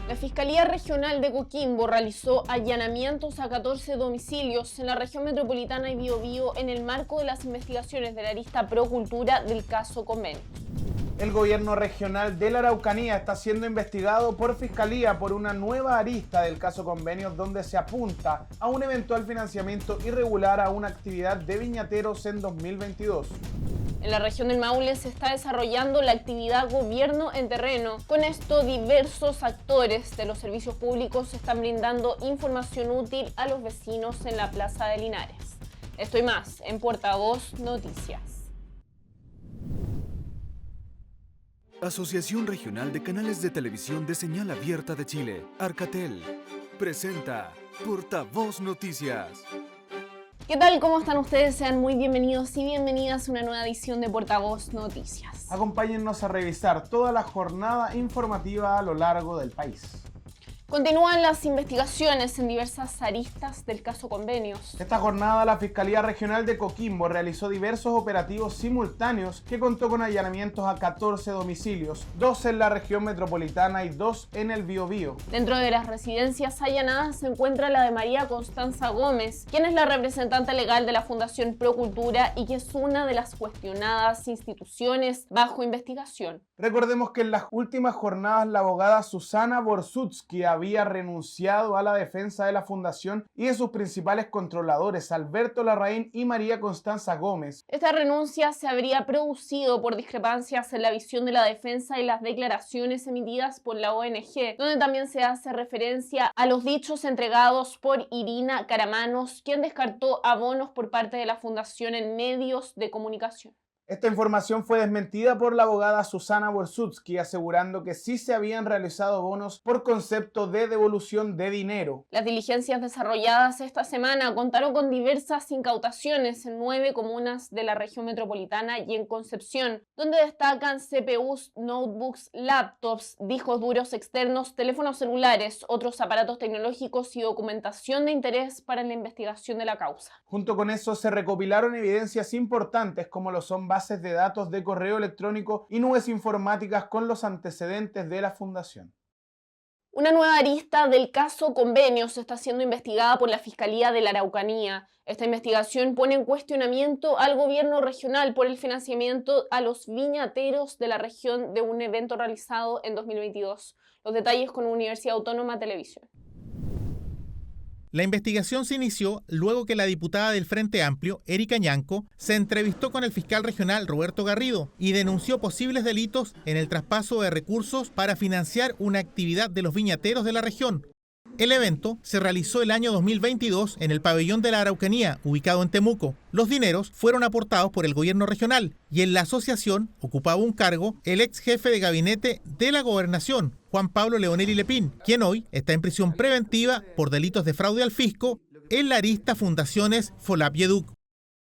La Fiscalía Regional de Coquimbo realizó allanamientos a 14 domicilios en la región metropolitana y Biobío en el marco de las investigaciones de la arista Procultura del caso Convenios. El gobierno regional de la Araucanía está siendo investigado por Fiscalía por una nueva arista del caso Convenios, donde se apunta a un eventual financiamiento irregular a una actividad de viñateros en 2022. En la región del Maule se está desarrollando la actividad Gobierno en Terreno. Con esto, diversos actores de los servicios públicos están brindando información útil a los vecinos en la Plaza de Linares. Esto y más en Portavoz Noticias. Asociación Regional de Canales de Televisión de Señal Abierta de Chile, Arcatel, presenta Portavoz Noticias. ¿Qué tal? ¿Cómo están ustedes? Sean muy bienvenidos y bienvenidas a una nueva edición de Portavoz Noticias. Acompáñennos a revisar toda la jornada informativa a lo largo del país. Continúan las investigaciones en diversas aristas del caso Convenios. Esta jornada la Fiscalía Regional de Coquimbo realizó diversos operativos simultáneos que contó con allanamientos a 14 domicilios, 2 en la región metropolitana y 2 en el Biobío. Dentro de las residencias allanadas se encuentra la de María Constanza Gómez, quien es la representante legal de la Fundación Procultura y que es una de las cuestionadas instituciones bajo investigación. Recordemos que en las últimas jornadas la abogada Susana Borsutsky había renunciado a la defensa de la fundación y de sus principales controladores, Alberto Larraín y María Constanza Gómez. Esta renuncia se habría producido por discrepancias en la visión de la defensa y las declaraciones emitidas por la ONG, donde también se hace referencia a los dichos entregados por Irina Caramanos, quien descartó abonos por parte de la fundación en medios de comunicación. Esta información fue desmentida por la abogada Susana Borsutsky, asegurando que sí se habían realizado bonos por concepto de devolución de dinero. Las diligencias desarrolladas esta semana contaron con diversas incautaciones en 9 comunas de la región metropolitana y en Concepción, donde destacan CPUs, notebooks, laptops, discos duros externos, teléfonos celulares, otros aparatos tecnológicos y documentación de interés para la investigación de la causa. Junto con eso se recopilaron evidencias importantes como lo son bases de datos de correo electrónico y nubes informáticas con los antecedentes de la fundación. Una nueva arista del caso Convenios está siendo investigada por la Fiscalía de la Araucanía. Esta investigación pone en cuestionamiento al gobierno regional por el financiamiento a los viñateros de la región de un evento realizado en 2022. Los detalles con Universidad Autónoma Televisión. La investigación se inició luego que la diputada del Frente Amplio, Erika Ñanco, se entrevistó con el fiscal regional Roberto Garrido y denunció posibles delitos en el traspaso de recursos para financiar una actividad de los viñateros de la región. El evento se realizó el año 2022 en el pabellón de la Araucanía, ubicado en Temuco. Los dineros fueron aportados por el gobierno regional y en la asociación ocupaba un cargo el ex jefe de gabinete de la gobernación, Juan Pablo Leonelli Lepín, quien hoy está en prisión preventiva por delitos de fraude al fisco en la arista Fundaciones FOLAP y EDUC.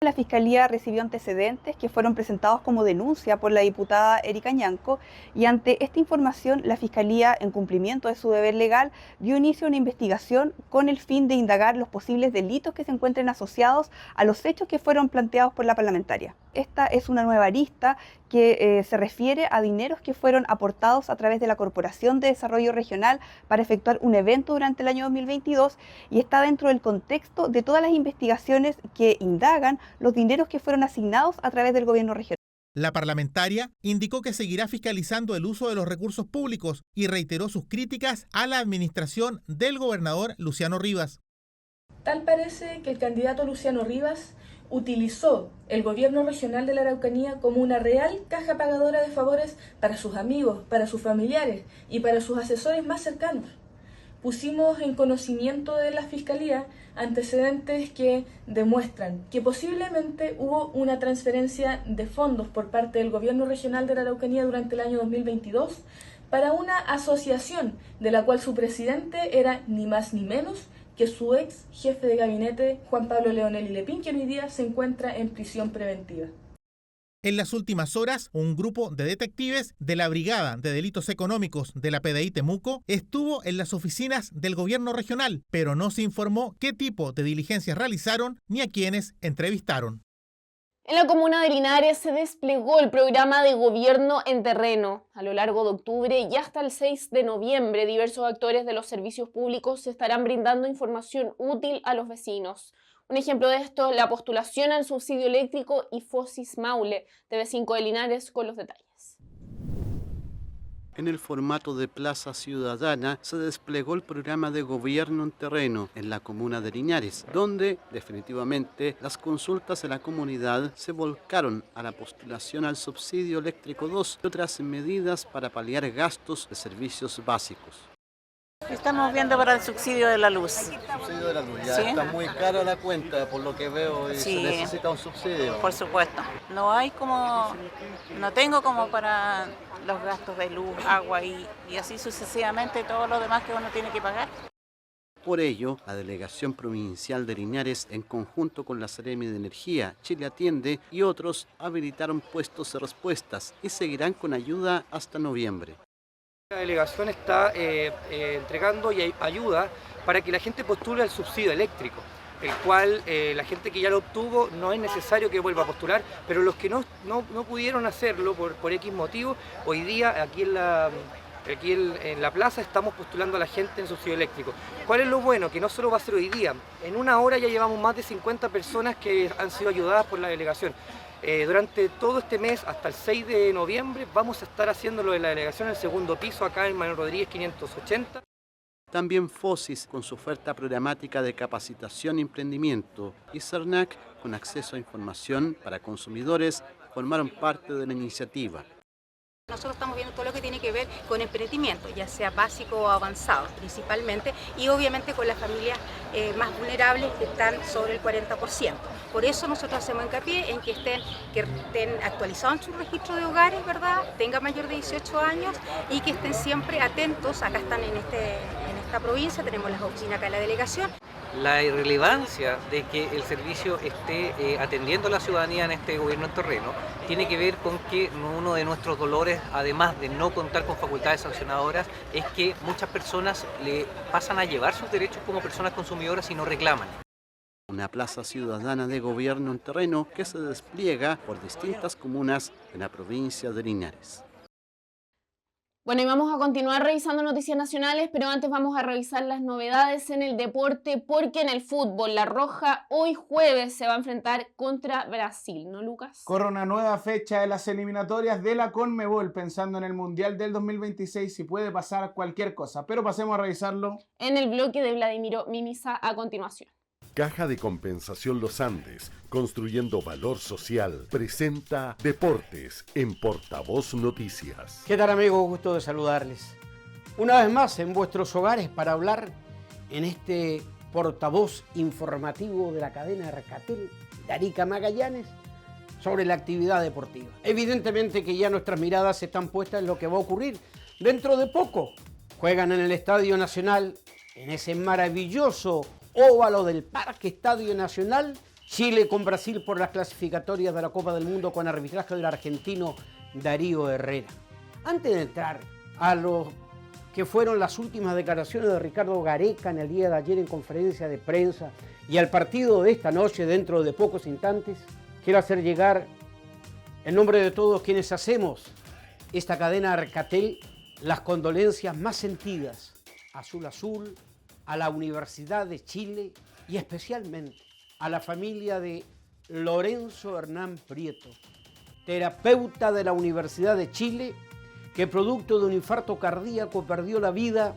La Fiscalía recibió antecedentes que fueron presentados como denuncia por la diputada Erika Ñanco y ante esta información la Fiscalía, en cumplimiento de su deber legal, dio inicio a una investigación con el fin de indagar los posibles delitos que se encuentren asociados a los hechos que fueron planteados por la parlamentaria. Esta es una nueva arista que se refiere a dineros que fueron aportados a través de la Corporación de Desarrollo Regional para efectuar un evento durante el año 2022 y está dentro del contexto de todas las investigaciones que indagan los dineros que fueron asignados a través del gobierno regional. La parlamentaria indicó que seguirá fiscalizando el uso de los recursos públicos y reiteró sus críticas a la administración del gobernador Luciano Rivas. Tal parece que el candidato Luciano Rivas utilizó el gobierno regional de la Araucanía como una real caja pagadora de favores para sus amigos, para sus familiares y para sus asesores más cercanos. Pusimos en conocimiento de la Fiscalía antecedentes que demuestran que posiblemente hubo una transferencia de fondos por parte del gobierno regional de la Araucanía durante el año 2022 para una asociación de la cual su presidente era ni más ni menos que su ex jefe de gabinete, Juan Pablo Leonelli Lepín, que hoy día se encuentra en prisión preventiva. En las últimas horas, un grupo de detectives de la Brigada de Delitos Económicos de la PDI Temuco estuvo en las oficinas del gobierno regional, pero no se informó qué tipo de diligencias realizaron ni a quiénes entrevistaron. En la comuna de Linares se desplegó el programa de gobierno en terreno. A lo largo de octubre y hasta el 6 de noviembre, diversos actores de los servicios públicos se estarán brindando información útil a los vecinos. Un ejemplo de esto, la postulación al subsidio eléctrico y Fosis Maule, TV5 de Linares, con los detalles. En el formato de Plaza Ciudadana se desplegó el programa de gobierno en terreno en la comuna de Linares, donde definitivamente las consultas de la comunidad se volcaron a la postulación al subsidio eléctrico 2 y otras medidas para paliar gastos de servicios básicos. Estamos viendo para el subsidio de la luz. Subsidio de la luz, ya ¿Sí? Está muy cara la cuenta por lo que veo y Sí. se necesita un subsidio. Por supuesto. No tengo como para los gastos de luz, agua y así sucesivamente todo lo demás que uno tiene que pagar. Por ello, la Delegación Provincial de Linares, en conjunto con la Seremi de Energía, Chile Atiende y otros, habilitaron puestos de respuestas y seguirán con ayuda hasta noviembre. La delegación está entregando y ayuda para que la gente postule al subsidio eléctrico, el cual la gente que ya lo obtuvo no es necesario que vuelva a postular, pero los que no pudieron hacerlo por X motivo, hoy día aquí en la plaza estamos postulando a la gente en subsidio eléctrico. ¿Cuál es lo bueno? Que no solo va a ser hoy día, en una hora ya llevamos más de 50 personas que han sido ayudadas por la delegación. Durante todo este mes, hasta el 6 de noviembre, vamos a estar haciéndolo en la delegación en el segundo piso, acá en Manuel Rodríguez 580. También Fosis con su oferta programática de capacitación y emprendimiento y CERNAC con acceso a información para consumidores formaron parte de la iniciativa. Nosotros estamos viendo todo lo que tiene que ver con emprendimiento, ya sea básico o avanzado principalmente, y obviamente con las familias más vulnerables que están sobre el 40%. Por eso nosotros hacemos hincapié en que estén actualizados en su registro de hogares, ¿verdad? Tengan mayor de 18 años y que estén siempre atentos. Acá están en esta provincia, tenemos las oficinas acá en la delegación. La irrelevancia de que el servicio esté atendiendo a la ciudadanía en este gobierno en terreno tiene que ver con que uno de nuestros dolores, además de no contar con facultades sancionadoras, es que muchas personas le pasan a llevar sus derechos como personas consumidoras y no reclaman. Una plaza ciudadana de gobierno en terreno que se despliega por distintas comunas en la provincia de Linares. Bueno, y vamos a continuar revisando noticias nacionales, pero antes vamos a revisar las novedades en el deporte, porque en el fútbol, La Roja hoy jueves se va a enfrentar contra Brasil, ¿no, Lucas? Corre una nueva fecha de las eliminatorias de la Conmebol, pensando en el Mundial del 2026 y puede pasar cualquier cosa, pero pasemos a revisarlo En el bloque de Vladimiro Mimisa a continuación. Caja de Compensación Los Andes, construyendo valor social, presenta Deportes en Portavoz Noticias. ¿Qué tal, amigos? Gusto de saludarles. Una vez más en vuestros hogares para hablar en este portavoz informativo de la cadena Arcatel de Arica Magallanes sobre la actividad deportiva. Evidentemente que ya nuestras miradas están puestas en lo que va a ocurrir dentro de poco. Juegan en el Estadio Nacional, en ese maravilloso óvalo del Parque Estadio Nacional, Chile con Brasil por las clasificatorias de la Copa del Mundo con arbitraje del argentino Darío Herrera. Antes de entrar a lo que fueron las últimas declaraciones de Ricardo Gareca en el día de ayer en conferencia de prensa y al partido de esta noche dentro de pocos instantes, quiero hacer llegar, en nombre de todos quienes hacemos esta cadena Arcatel, las condolencias más sentidas a Azul Azul, a la Universidad de Chile y especialmente a la familia de Lorenzo Hernán Prieto, terapeuta de la Universidad de Chile, que producto de un infarto cardíaco perdió la vida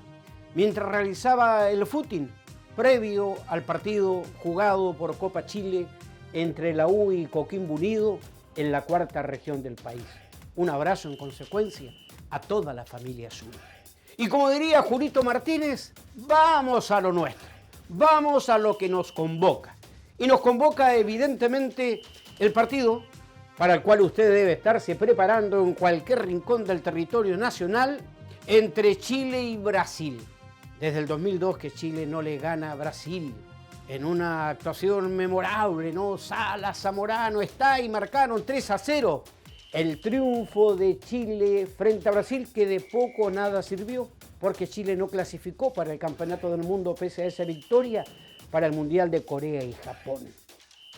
mientras realizaba el footing previo al partido jugado por Copa Chile entre la U y Coquimbo Unido en la cuarta región del país. Un abrazo en consecuencia a toda la familia azul. Y como diría Julito Martínez, vamos a lo nuestro, vamos a lo que nos convoca. Y nos convoca evidentemente el partido para el cual usted debe estarse preparando en cualquier rincón del territorio nacional entre Chile y Brasil. Desde el 2002 que Chile no le gana a Brasil en una actuación memorable, ¿no? Sala, Zamorano, está y marcaron 3-0. El triunfo de Chile frente a Brasil, que de poco o nada sirvió, porque Chile no clasificó para el Campeonato del Mundo pese a esa victoria para el Mundial de Corea y Japón.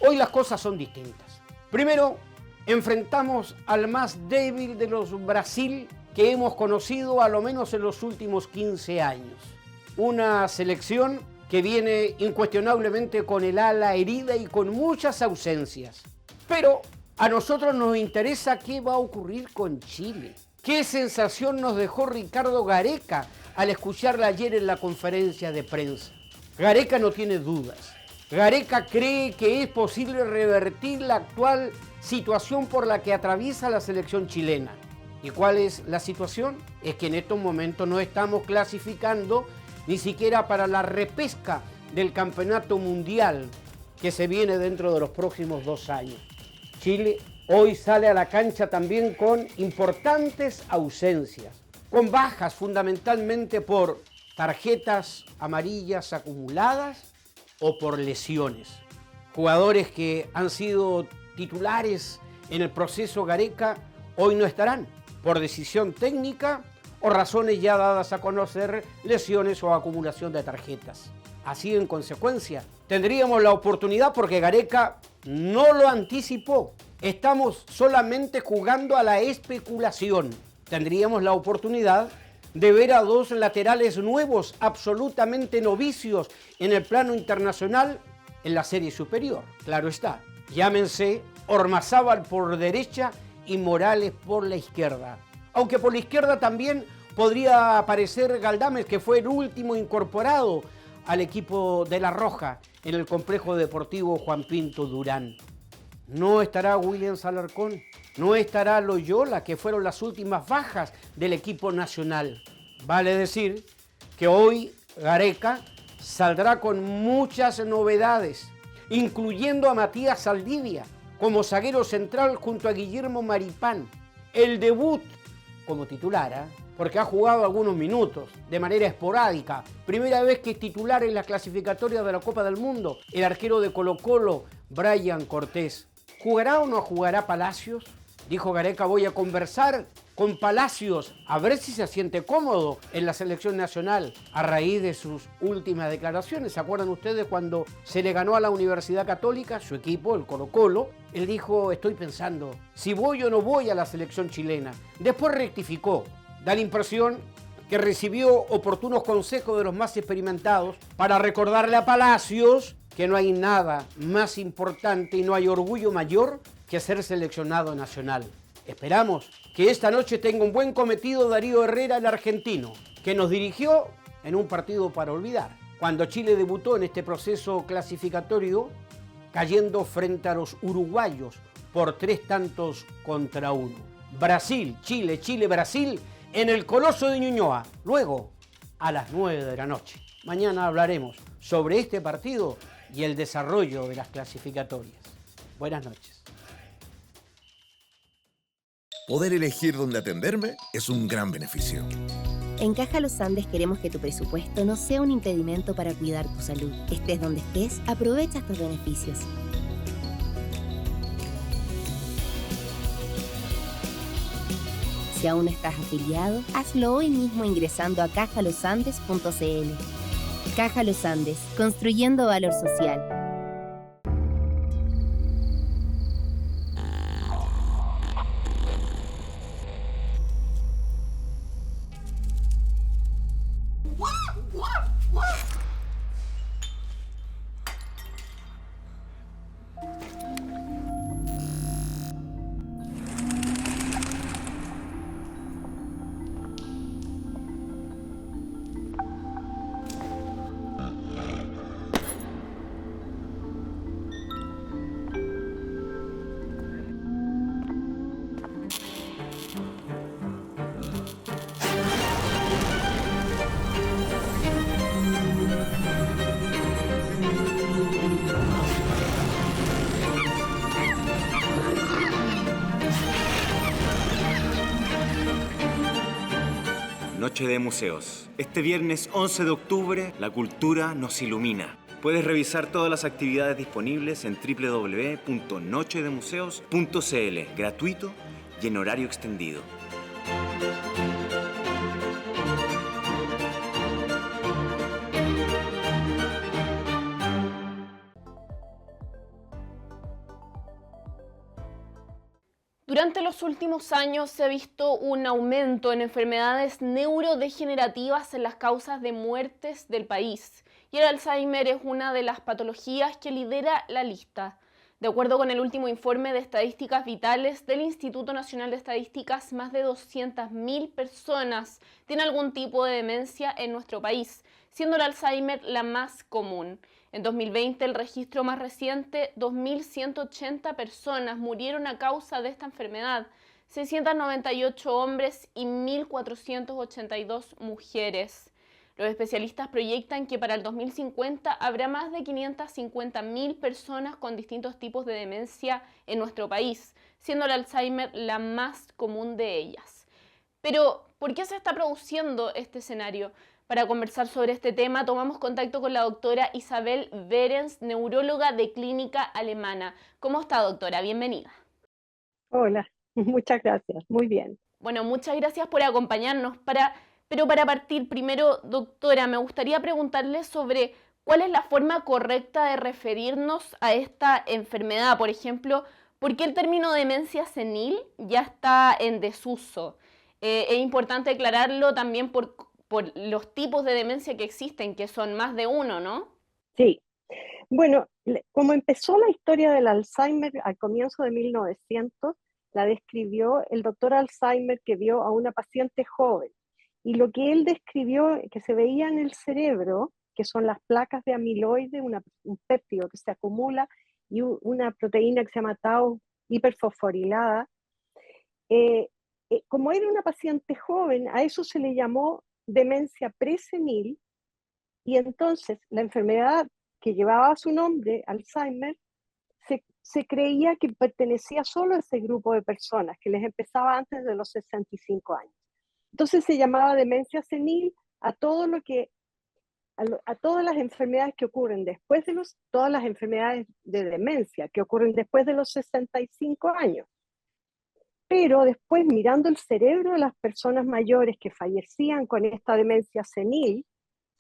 Hoy las cosas son distintas. Primero, enfrentamos al más débil de los Brasil que hemos conocido a lo menos en los últimos 15 años. Una selección que viene incuestionablemente con el ala herida y con muchas ausencias. Pero a nosotros nos interesa qué va a ocurrir con Chile. ¿Qué sensación nos dejó Ricardo Gareca al escucharla ayer en la conferencia de prensa? Gareca no tiene dudas. Gareca cree que es posible revertir la actual situación por la que atraviesa la selección chilena. ¿Y cuál es la situación? Es que en estos momentos no estamos clasificando ni siquiera para la repesca del campeonato mundial que se viene dentro de los próximos 2 años. Chile hoy sale a la cancha también con importantes ausencias, con bajas fundamentalmente por tarjetas amarillas acumuladas o por lesiones. Jugadores que han sido titulares en el proceso Gareca hoy no estarán por decisión técnica o razones ya dadas a conocer, lesiones o acumulación de tarjetas. Así, en consecuencia, tendríamos la oportunidad, porque Gareca no lo anticipó, estamos solamente jugando a la especulación. Tendríamos la oportunidad de ver a 2 laterales nuevos, absolutamente novicios en el plano internacional, en la serie superior. Claro está, llámense Ormazábal por derecha y Morales por la izquierda. Aunque por la izquierda también podría aparecer Galdames, que fue el último incorporado al equipo de La Roja en el complejo deportivo Juan Pinto Durán. No estará Williams Alarcón, no estará Loyola, que fueron las últimas bajas del equipo nacional. Vale decir que hoy Gareca saldrá con muchas novedades, incluyendo a Matías Saldivia como zaguero central junto a Guillermo Maripán. El debut como titular, porque ha jugado algunos minutos de manera esporádica. Primera vez que es titular en las clasificatorias de la Copa del Mundo, el arquero de Colo-Colo, Brian Cortés. ¿Jugará o no jugará Palacios? Dijo Gareca, voy a conversar con Palacios a ver si se siente cómodo en la selección nacional a raíz de sus últimas declaraciones. ¿Se acuerdan ustedes cuando se le ganó a la Universidad Católica, su equipo, el Colo-Colo? Él dijo, estoy pensando si voy o no voy a la selección chilena. Después rectificó. Da la impresión que recibió oportunos consejos de los más experimentados para recordarle a Palacios que no hay nada más importante y no hay orgullo mayor que ser seleccionado nacional. Esperamos que esta noche tenga un buen cometido Darío Herrera, el argentino, que nos dirigió en un partido para olvidar, cuando Chile debutó en este proceso clasificatorio, cayendo frente a los uruguayos por 3-1. Brasil, Chile, Chile, Brasil, en el Coloso de Ñuñoa, luego a las 9 de la noche. Mañana hablaremos sobre este partido y el desarrollo de las clasificatorias. Buenas noches. Poder elegir dónde atenderme es un gran beneficio. En Caja Los Andes queremos que tu presupuesto no sea un impedimento para cuidar tu salud. Estés donde estés, aprovecha estos beneficios. Si aún no estás afiliado, hazlo hoy mismo ingresando a cajalosandes.cl. Caja Los Andes, construyendo valor social. Noche de Museos. Este viernes 11 de octubre, la cultura nos ilumina. Puedes revisar todas las actividades disponibles en www.nochedemuseos.cl, gratuito y en horario extendido. Durante los últimos años se ha visto un aumento en enfermedades neurodegenerativas en las causas de muertes del país, y el Alzheimer es una de las patologías que lidera la lista. De acuerdo con el último informe de estadísticas vitales del Instituto Nacional de Estadísticas, más de 200.000 personas tienen algún tipo de demencia en nuestro país, siendo el Alzheimer la más común. En 2020, el registro más reciente, 2.180 personas murieron a causa de esta enfermedad, 698 hombres y 1.482 mujeres. Los especialistas proyectan que para el 2050 habrá más de 550.000 personas con distintos tipos de demencia en nuestro país, siendo el Alzheimer la más común de ellas. Pero, ¿por qué se está produciendo este escenario? Para conversar sobre este tema, tomamos contacto con la doctora Isabel Behrens, neuróloga de Clínica Alemana. ¿Cómo está, doctora? Bienvenida. Hola, muchas gracias. Muy bien. Bueno, muchas gracias por acompañarnos. Pero para partir, primero, doctora, me gustaría preguntarle sobre cuál es la forma correcta de referirnos a esta enfermedad. Por ejemplo, ¿por qué el término demencia senil ya está en desuso? Es importante aclararlo también por los tipos de demencia que existen, que son más de uno, ¿no? Sí. Bueno, como empezó la historia del Alzheimer al comienzo de 1900, la describió el doctor Alzheimer, que vio a una paciente joven. Y lo que él describió, que se veía en el cerebro, que son las placas de amiloide, un péptido que se acumula, y una proteína que se llama tau hiperfosforilada. Como era una paciente joven, a eso se le llamó demencia presenil, y entonces la enfermedad que llevaba su nombre, Alzheimer, se creía que pertenecía solo a ese grupo de personas, que les empezaba antes de los 65 años. Entonces se llamaba demencia senil a todas las enfermedades que ocurren después de todas las enfermedades de demencia que ocurren después de los 65 años. Pero después, mirando el cerebro de las personas mayores que fallecían con esta demencia senil,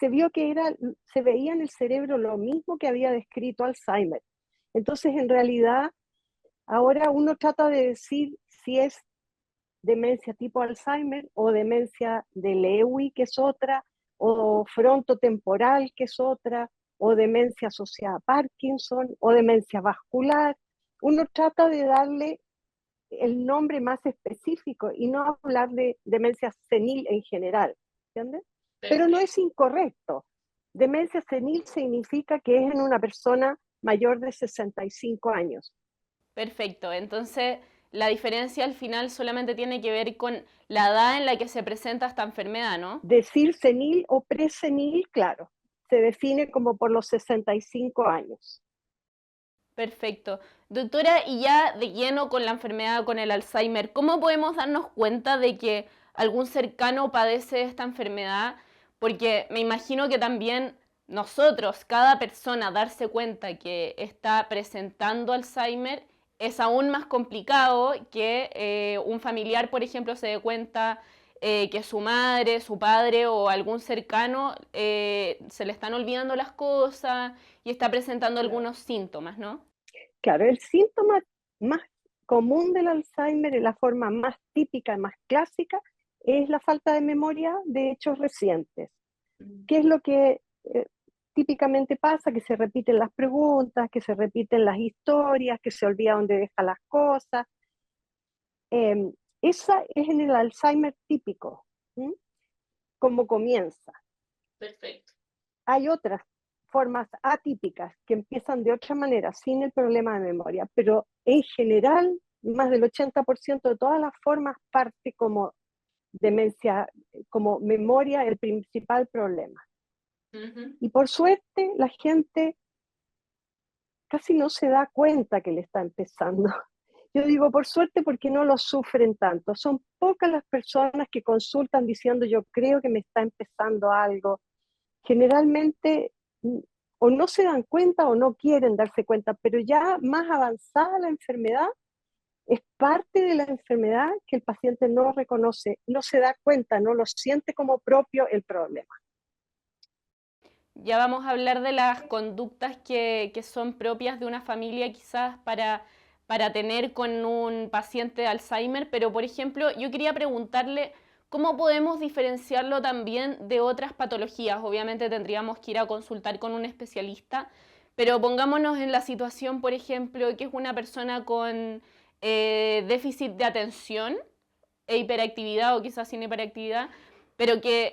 se vio que se veía en el cerebro lo mismo que había descrito Alzheimer. Entonces, en realidad, ahora uno trata de decir si es demencia tipo Alzheimer o demencia de Lewy, que es otra, o frontotemporal, que es otra, o demencia asociada a Parkinson, o demencia vascular. Uno trata de darle el nombre más específico y no hablar de demencia senil en general, ¿entiendes? Pero no es incorrecto. Demencia senil significa que es en una persona mayor de 65 años. Perfecto, entonces la diferencia al final solamente tiene que ver con la edad en la que se presenta esta enfermedad, ¿no? Decir senil o presenil, claro, se define como por los 65 años. Perfecto. Doctora, y ya de lleno con la enfermedad, con el Alzheimer, ¿cómo podemos darnos cuenta de que algún cercano padece esta enfermedad? Porque me imagino que también nosotros, cada persona, darse cuenta que está presentando Alzheimer es aún más complicado que un familiar, por ejemplo, se dé cuenta que su madre, su padre o algún cercano se le están olvidando las cosas y está presentando algunos síntomas, ¿no? Claro, el síntoma más común del Alzheimer, la forma más típica, más clásica, es la falta de memoria de hechos recientes. ¿Qué es lo que típicamente pasa? Que se repiten las preguntas, que se repiten las historias, que se olvida dónde deja las cosas. Esa es en el Alzheimer típico, como comienza. Perfecto. Hay otras formas atípicas que empiezan de otra manera, sin el problema de memoria, pero en general, más del 80% de todas las formas parte como demencia, como memoria, el principal problema. Y por suerte, la gente casi no se da cuenta que le está empezando. Yo digo por suerte porque no lo sufren tanto. Son pocas las personas que consultan diciendo yo creo que me está empezando algo. Generalmente o no se dan cuenta o no quieren darse cuenta, pero ya más avanzada la enfermedad, es parte de la enfermedad que el paciente no reconoce, no se da cuenta, no lo siente como propio el problema. Ya vamos a hablar de las conductas que son propias de una familia quizás para para tener con un paciente de Alzheimer, pero por ejemplo, yo quería preguntarle cómo podemos diferenciarlo también de otras patologías. Obviamente tendríamos que ir a consultar con un especialista, pero pongámonos en la situación, por ejemplo, que es una persona con déficit de atención e hiperactividad o quizás sin hiperactividad, pero que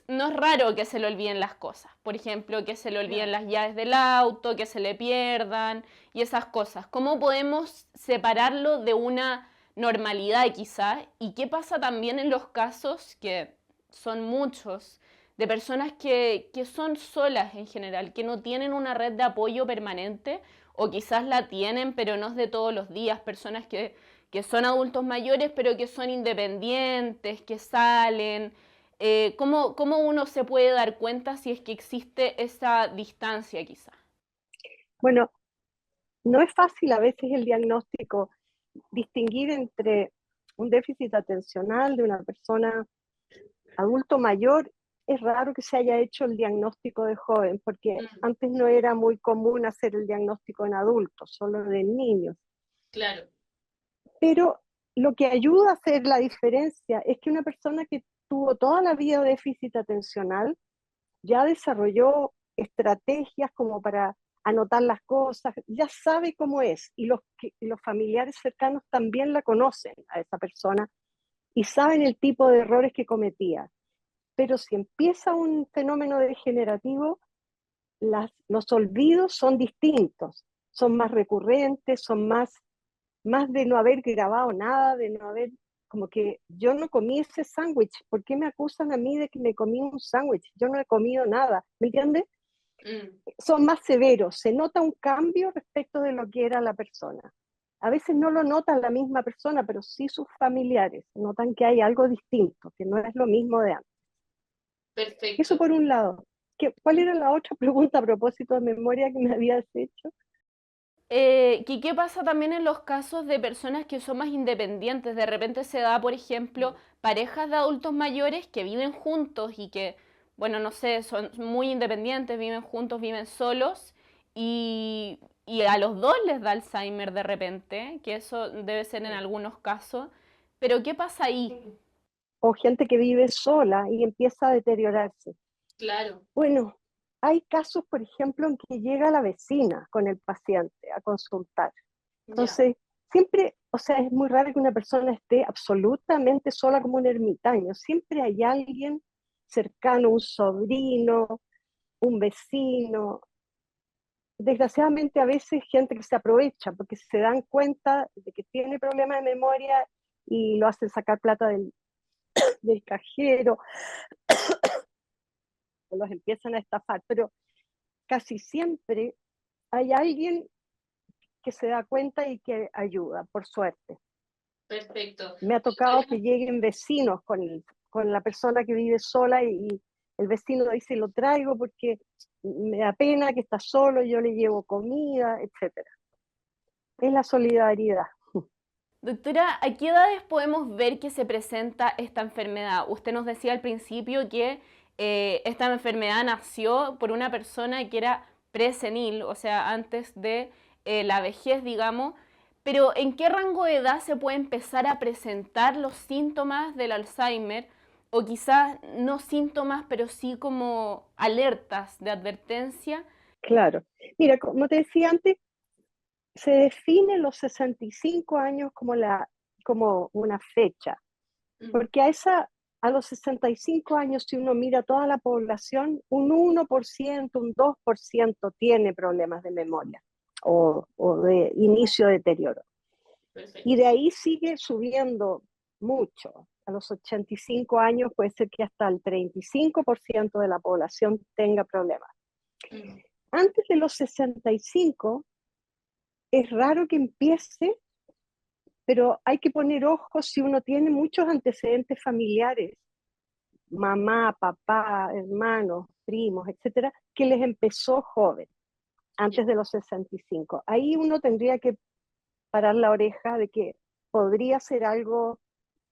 no es raro que se le olviden las cosas. Por ejemplo, que se le olviden las llaves del auto, que se le pierdan y esas cosas. ¿Cómo podemos separarlo de una normalidad quizás? ¿Y qué pasa también en los casos, que son muchos, de personas que son solas en general, que no tienen una red de apoyo permanente o quizás la tienen pero no es de todos los días? Personas que son adultos mayores pero que son independientes, que salen. ¿Cómo uno se puede dar cuenta si es que existe esa distancia quizá? Bueno, no es fácil a veces el diagnóstico, distinguir entre un déficit atencional de una persona adulto mayor. Es raro que se haya hecho el diagnóstico de joven, porque antes no era muy común hacer el diagnóstico en adultos, solo en niños. Claro. Pero lo que ayuda a hacer la diferencia es que una persona que tuvo toda la vida déficit atencional ya desarrolló estrategias como para anotar las cosas, ya sabe cómo es, y los familiares cercanos también la conocen a esa persona y saben el tipo de errores que cometía. Pero si empieza un fenómeno degenerativo, los olvidos son distintos, son más recurrentes, son más de no haber grabado nada, de no haber, como que yo no comí ese sándwich, ¿por qué me acusan a mí de que me comí un sándwich? Yo no he comido nada, ¿me entiendes? Son más severos, se nota un cambio respecto de lo que era la persona. A veces no lo nota la misma persona, pero sí sus familiares notan que hay algo distinto, que no es lo mismo de antes. Perfecto. Eso por un lado. ¿Cuál era la otra pregunta a propósito de memoria que me habías hecho? ¿Qué pasa también en los casos de personas que son más independientes? De repente se da, por ejemplo, parejas de adultos mayores que viven juntos y que, bueno, no sé, son muy independientes, viven juntos, viven solos y a los dos les da Alzheimer de repente, que eso debe ser en algunos casos. Pero ¿qué pasa ahí? O gente que vive sola y empieza a deteriorarse. Claro. Bueno, hay casos, por ejemplo, en que llega la vecina con el paciente a consultar. Entonces, siempre, o sea, es muy raro que una persona esté absolutamente sola como un ermitaño. Siempre hay alguien cercano, un sobrino, un vecino. Desgraciadamente, a veces gente que se aprovecha porque se dan cuenta de que tiene problemas de memoria y lo hacen sacar plata del cajero, o los empiezan a estafar, pero casi siempre hay alguien que se da cuenta y que ayuda, por suerte. Perfecto. Me ha tocado que lleguen vecinos con la persona que vive sola y el vecino dice, lo traigo porque me da pena que está solo, yo le llevo comida, etc. Es la solidaridad. Doctora, ¿a qué edades podemos ver que se presenta esta enfermedad? Usted nos decía al principio que esta enfermedad nació por una persona que era presenil, o sea, antes de la vejez, digamos, pero ¿en qué rango de edad se puede empezar a presentar los síntomas del Alzheimer? O quizás no síntomas, pero sí como alertas de advertencia. Claro. Mira, como te decía antes, se define los 65 años como una fecha, porque a los 65 años, si uno mira toda la población, un 1%, un 2% tiene problemas de memoria o de inicio de deterioro. Perfecto. Y de ahí sigue subiendo mucho. A los 85 años puede ser que hasta el 35% de la población tenga problemas. Antes de los 65, es raro que empiece, pero hay que poner ojo si uno tiene muchos antecedentes familiares, mamá, papá, hermanos, primos, etcétera, que les empezó joven, antes de los 65. Ahí uno tendría que parar la oreja de que podría ser algo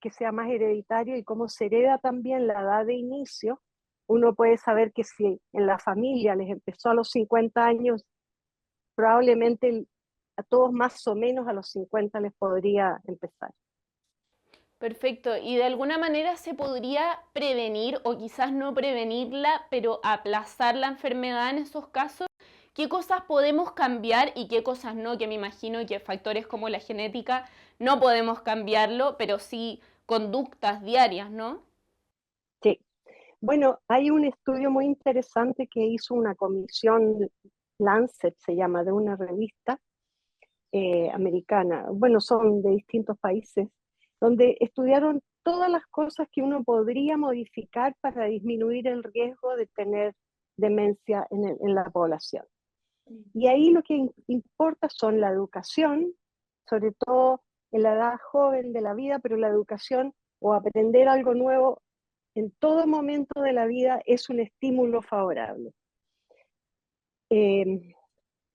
que sea más hereditario, y como se hereda también la edad de inicio, uno puede saber que si en la familia les empezó a los 50 años, probablemente a todos más o menos a los 50 les podría empezar. Perfecto. ¿Y de alguna manera se podría prevenir o quizás no prevenirla, pero aplazar la enfermedad en esos casos? ¿Qué cosas podemos cambiar y qué cosas no? Que me imagino que factores como la genética no podemos cambiarlo, pero sí conductas diarias, ¿no? Sí. Bueno, hay un estudio muy interesante que hizo una comisión, Lancet se llama, de una revista americana. Bueno, son de distintos países, donde estudiaron todas las cosas que uno podría modificar para disminuir el riesgo de tener demencia en la población. Y ahí lo que importa son la educación, sobre todo en la edad joven de la vida, pero la educación o aprender algo nuevo en todo momento de la vida es un estímulo favorable.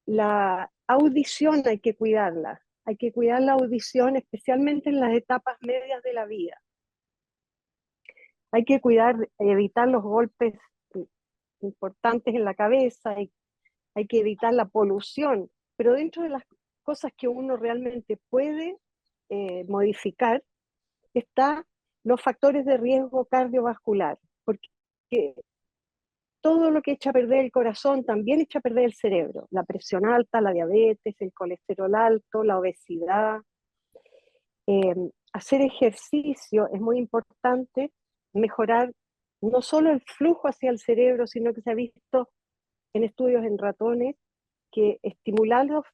La audición hay que cuidar la audición especialmente en las etapas medias de la vida. Hay que evitar los golpes importantes en la cabeza, hay que evitar la polución, pero dentro de las cosas que uno realmente puede modificar está los factores de riesgo cardiovascular, porque todo lo que echa a perder el corazón también echa a perder el cerebro, la presión alta, la diabetes, el colesterol alto, la obesidad. Hacer ejercicio es muy importante, mejorar no solo el flujo hacia el cerebro, sino que se ha visto en estudios en ratones que estimularlos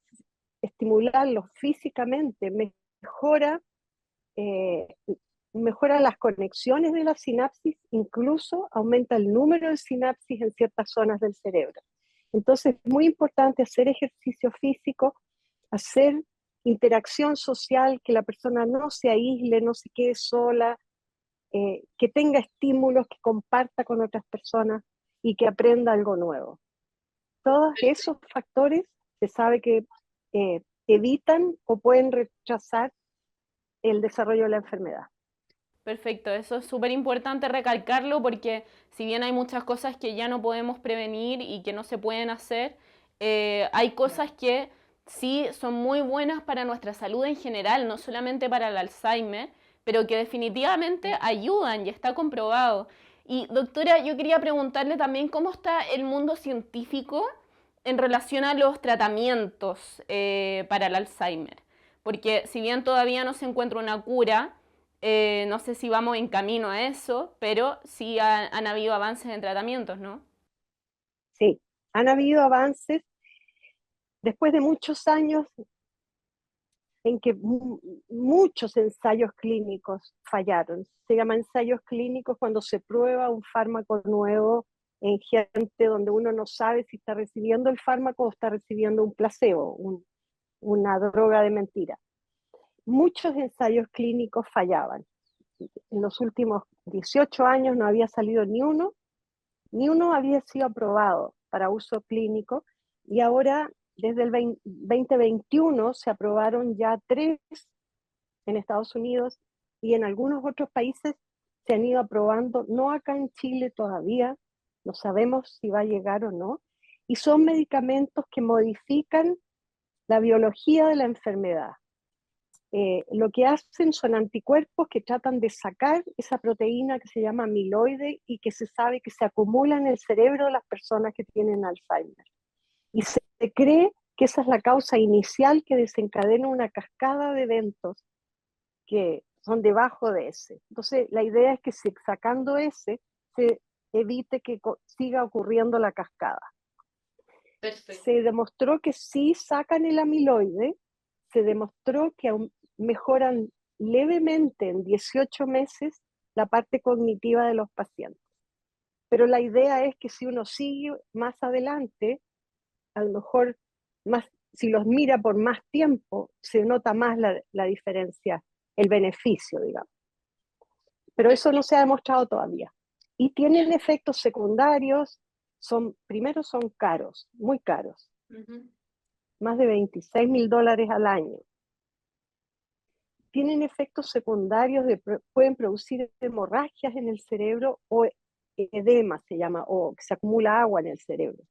físicamente mejora las conexiones de las sinapsis, incluso aumenta el número de sinapsis en ciertas zonas del cerebro. Entonces es muy importante hacer ejercicio físico, hacer interacción social, que la persona no se aísle, no se quede sola, que tenga estímulos, que comparta con otras personas y que aprenda algo nuevo. Todos esos factores se sabe que evitan o pueden retrasar el desarrollo de la enfermedad. Perfecto, eso es súper importante recalcarlo porque si bien hay muchas cosas que ya no podemos prevenir y que no se pueden hacer, hay cosas que sí son muy buenas para nuestra salud en general, no solamente para el Alzheimer, pero que definitivamente ayudan y está comprobado. Y doctora, yo quería preguntarle también cómo está el mundo científico en relación a los tratamientos para el Alzheimer, porque si bien todavía no se encuentra una cura, no sé si vamos en camino a eso, pero sí han habido avances en tratamientos, ¿no? Sí, han habido avances después de muchos años en que muchos ensayos clínicos fallaron. Se llama ensayos clínicos cuando se prueba un fármaco nuevo en gente donde uno no sabe si está recibiendo el fármaco o está recibiendo un placebo, una droga de mentira. Muchos ensayos clínicos fallaban. En los últimos 18 años no había salido ni uno había sido aprobado para uso clínico, y ahora desde el 2021 se aprobaron ya 3 en Estados Unidos, y en algunos otros países se han ido aprobando, no acá en Chile todavía, no sabemos si va a llegar o no, y son medicamentos que modifican la biología de la enfermedad. Lo que hacen son anticuerpos que tratan de sacar esa proteína que se llama amiloide y que se sabe que se acumula en el cerebro de las personas que tienen Alzheimer. Y se cree que esa es la causa inicial que desencadena una cascada de eventos que son debajo de ese. Entonces, la idea es que sacando ese, se evite que siga ocurriendo la cascada. Perfecto. Se demostró que si sacan el amiloide, se demostró que mejoran levemente en 18 meses la parte cognitiva de los pacientes. Pero la idea es que si uno sigue más adelante, a lo mejor si los mira por más tiempo, se nota más la diferencia, el beneficio, digamos. Pero eso no se ha demostrado todavía. Y tienen efectos secundarios, primero son caros, muy caros. Más de $26.000 al año. Tienen efectos secundarios, pueden producir hemorragias en el cerebro o edema se llama, o que se acumula agua en el cerebro.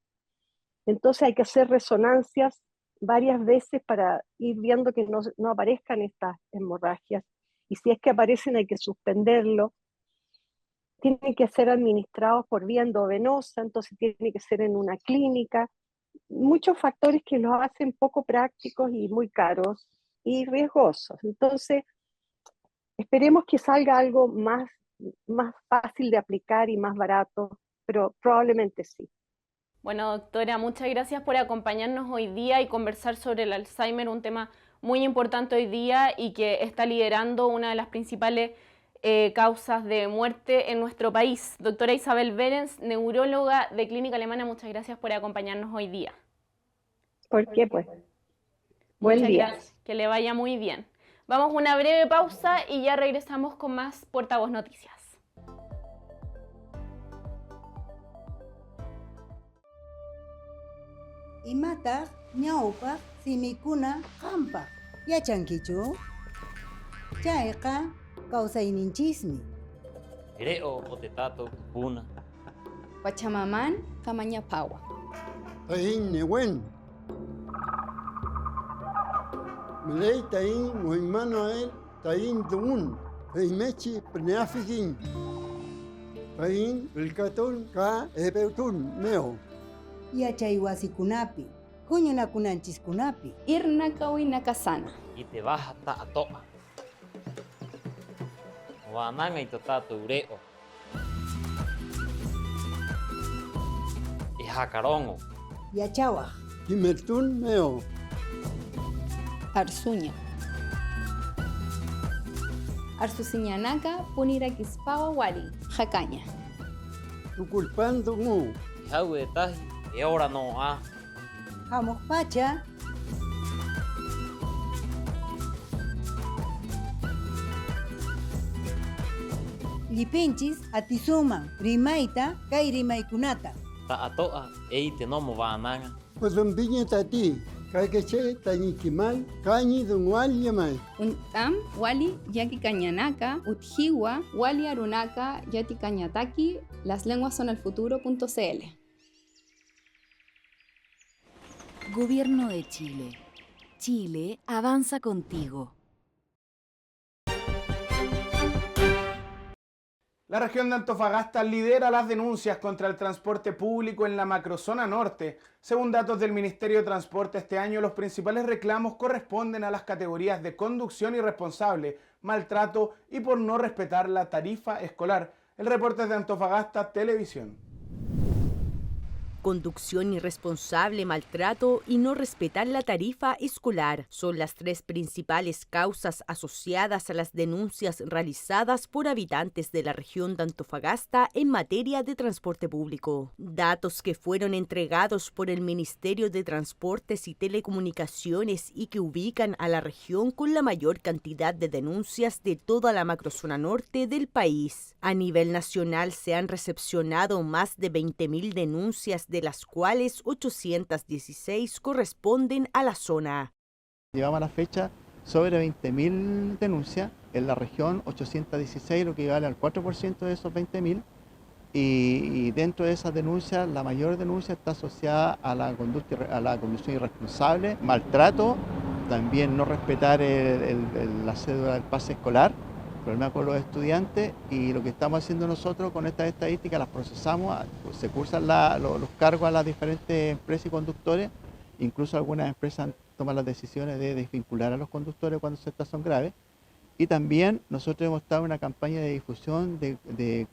Entonces hay que hacer resonancias varias veces para ir viendo que no aparezcan estas hemorragias. Y si es que aparecen hay que suspenderlo. Tienen que ser administrados por vía endovenosa, entonces tiene que ser en una clínica. Muchos factores que los hacen poco prácticos y muy caros y riesgosos. Entonces, esperemos que salga algo más fácil de aplicar y más barato, pero probablemente sí. Bueno, doctora, muchas gracias por acompañarnos hoy día y conversar sobre el Alzheimer, un tema muy importante hoy día y que está liderando una de las principales causas de muerte en nuestro país. Doctora Isabel Behrens, neuróloga de Clínica Alemana, muchas gracias por acompañarnos hoy día. ¿Por qué, pues? Buen Muchas día. gracias, que le vaya muy bien. Vamos a una breve pausa y ya regresamos con más Portavoz Noticias. Imataq ñawpaq simikuna qampaq yachankichu? Chayqa kawsayninchismi. Creo potetato puna. Pachamamán kamañapawa. Tahin newen. Melei tahin Moimanoel tahin tuun. Heimechi pneafikin. Tahin vilkatun ka ebeutun meo. Yachaywasikunapi, huñunakunanchiskunapi. Irna kawinakasana. Y te vas hasta a toa. Wananga y totato ureo. Y jacarongo. Yachawaj. Himertun meo. Arsuña. Arsusiñanaka punirakispawa wali. Jacaña. Tuculpando mu. Jaue taji. Y ahora no ah. Hamok pacha. Lipinchis atisuman rimaita kay rimaykunata. Ta atoa eite no mo vananga. Pues un viña tati. Kaykeche tañikimal kañi dunwal yamay. Untam wali yaki cañanaca, utjiwa wali arunaka yati cañataki. Las lenguas son el futuro.cl. Gobierno de Chile. Chile avanza contigo. La región de Antofagasta lidera las denuncias contra el transporte público en la macrozona norte. Según datos del Ministerio de Transporte, este año los principales reclamos corresponden a las categorías de conducción irresponsable, maltrato y por no respetar la tarifa escolar. El reporte es de Antofagasta Televisión. Conducción irresponsable, maltrato y no respetar la tarifa escolar son las tres principales causas asociadas a las denuncias realizadas por habitantes de la región de Antofagasta en materia de transporte público. Datos que fueron entregados por el Ministerio de Transportes y Telecomunicaciones y que ubican a la región con la mayor cantidad de denuncias de toda la macrozona norte del país. A nivel nacional se han recepcionado más de 20.000 denuncias, de las cuales 816 corresponden a la zona. Llevamos a la fecha sobre 20.000 denuncias, en la región 816, lo que equivale al 4% de esos 20.000, y dentro de esas denuncias, la mayor denuncia está asociada a la conducción irresponsable, maltrato, también no respetar la cédula del pase escolar, problema con los estudiantes, y lo que estamos haciendo nosotros con estas estadísticas las procesamos, se cursan los cargos a las diferentes empresas y conductores, incluso algunas empresas toman las decisiones de desvincular a los conductores cuando estas son graves, y también nosotros hemos estado en una campaña de difusión de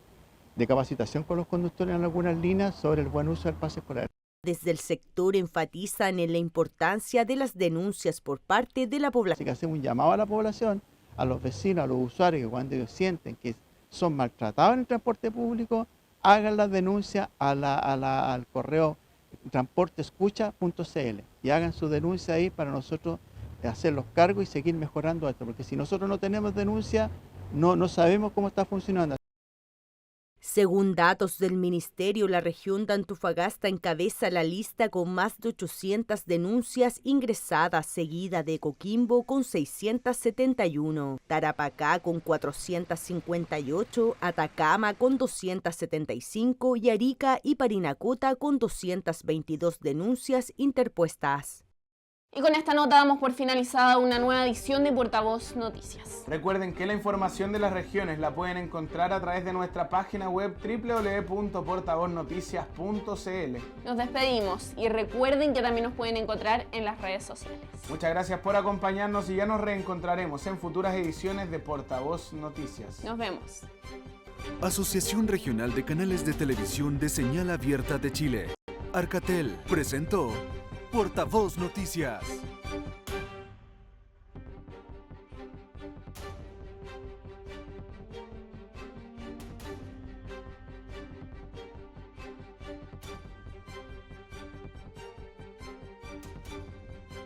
capacitación con los conductores en algunas líneas sobre el buen uso del pase escolar. Desde el sector enfatizan en la importancia de las denuncias por parte de la población. Así que hacemos un llamado a la población, a los vecinos, a los usuarios, que cuando ellos sienten que son maltratados en el transporte público, hagan las denuncias al correo transporteescucha.cl y hagan su denuncia ahí para nosotros hacer los cargos y seguir mejorando esto, porque si nosotros no tenemos denuncia, no sabemos cómo está funcionando. Según datos del Ministerio, la región de Antofagasta encabeza la lista con más de 800 denuncias ingresadas, seguida de Coquimbo con 671, Tarapacá con 458, Atacama con 275 y Arica y Parinacota con 222 denuncias interpuestas. Y con esta nota damos por finalizada una nueva edición de Portavoz Noticias. Recuerden que la información de las regiones la pueden encontrar a través de nuestra página web www.portavoznoticias.cl. Nos despedimos y recuerden que también nos pueden encontrar en las redes sociales. Muchas gracias por acompañarnos y ya nos reencontraremos en futuras ediciones de Portavoz Noticias. Nos vemos. Asociación Regional de Canales de Televisión de Señal Abierta de Chile. Arcatel presentó Portavoz Noticias.